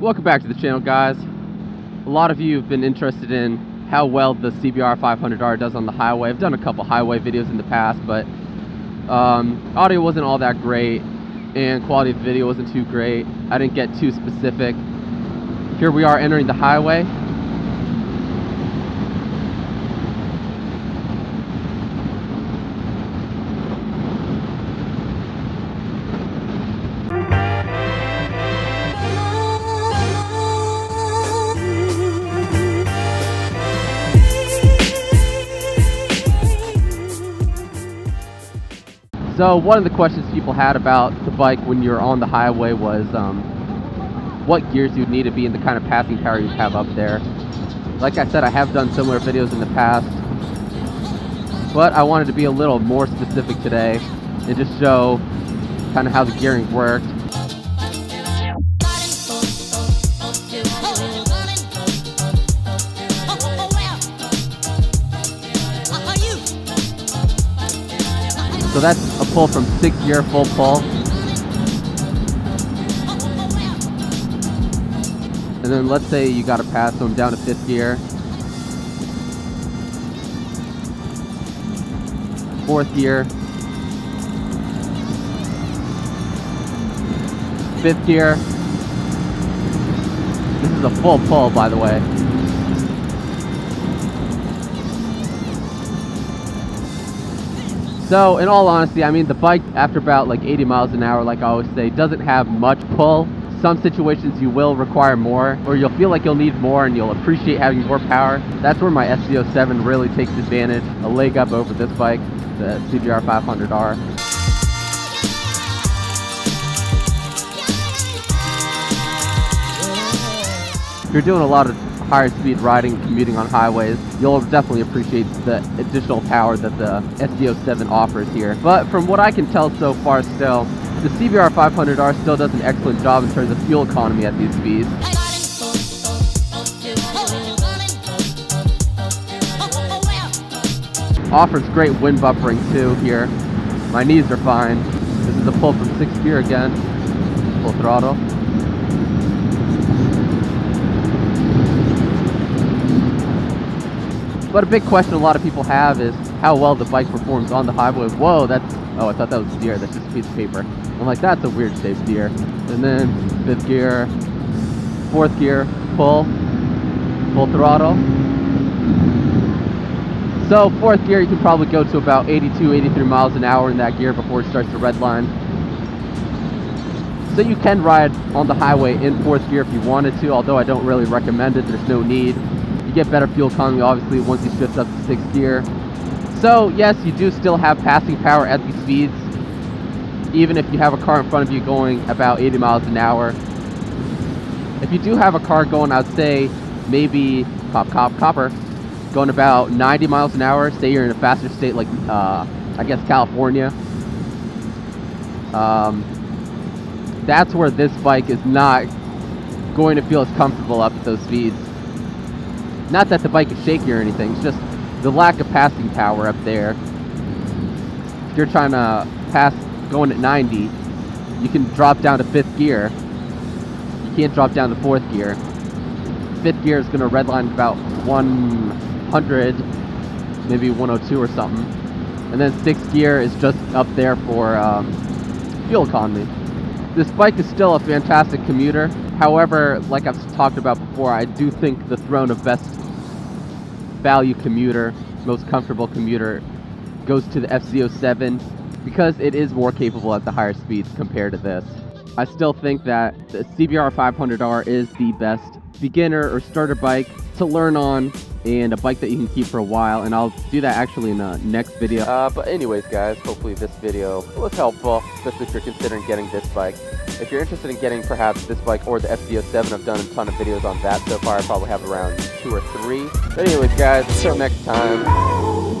Welcome back to the channel, guys. A lot of you have been interested in how well the CBR500R does on the highway. I've done a couple highway videos in the past, but audio wasn't all that great and quality of the video wasn't too great. I didn't get too specific. Here we are entering the highway. So one of the questions people had about the bike when you're on the highway was what gears you'd need to be in the kind of passing power you'd have up there. Like I said, I have done similar videos in the past, but I wanted to be a little more specific today and just show kind of how the gearing worked. So that's a pull from 6th gear, full pull. And then let's say you got to pass them down to 5th gear. 4th gear. 5th gear. This is a full pull, by the way. So, in all honesty, I mean, the bike, after about like 80 miles an hour, like I always say, doesn't have much pull. Some situations you will require more, or you'll feel like you'll need more and you'll appreciate having more power. That's where my SC07 really takes advantage, a leg up over this bike, the CBR500R. If you're doing a lot of higher speed riding, commuting on highways, you'll definitely appreciate the additional power that the SC07 offers here. But from what I can tell so far still, the CBR500R still does an excellent job in terms of fuel economy at these speeds. Offers great wind buffering too here. My knees are fine. This is a pull from 6th gear again. Full throttle. But a big question a lot of people have is how well the bike performs on the highway. Whoa, oh, I thought that was a deer. That's just a piece of paper. I'm like, that's a weird shaped deer. And then 5th gear, 4th gear, pull, full throttle. So 4th gear, you can probably go to about 82, 83 miles an hour in that gear before it starts to redline. So you can ride on the highway in 4th gear if you wanted to, although I don't really recommend it. There's no need. You get better fuel economy obviously once you shift up to 6th gear. So yes, you do still have passing power at these speeds, even if you have a car in front of you going about 80 miles an hour. If you do have a car going, I'd say maybe copper, going about 90 miles an hour, say you're in a faster state like I guess California, that's where this bike is not going to feel as comfortable up at those speeds. Not that the bike is shaky or anything, it's just the lack of passing power up there. If you're trying to pass going at 90, you can drop down to 5th gear. You can't drop down to 4th gear. 5th gear is going to redline about 100, maybe 102 or something. And then 6th gear is just up there for fuel economy. This bike is still a fantastic commuter. However, like I've talked about before, I do think the throne of best value commuter, most comfortable commuter, goes to the SC07 because it is more capable at the higher speeds compared to this. I still think that the CBR500R is the best beginner or starter bike to learn on, and a bike that you can keep for a while, and I'll do that actually in the next video. But anyways, guys, hopefully this video was helpful, especially if you're considering getting this bike. If you're interested in getting perhaps this bike or the SC07, I've done a ton of videos on that so far. I probably have around 2 or 3. But anyways, guys, until next time.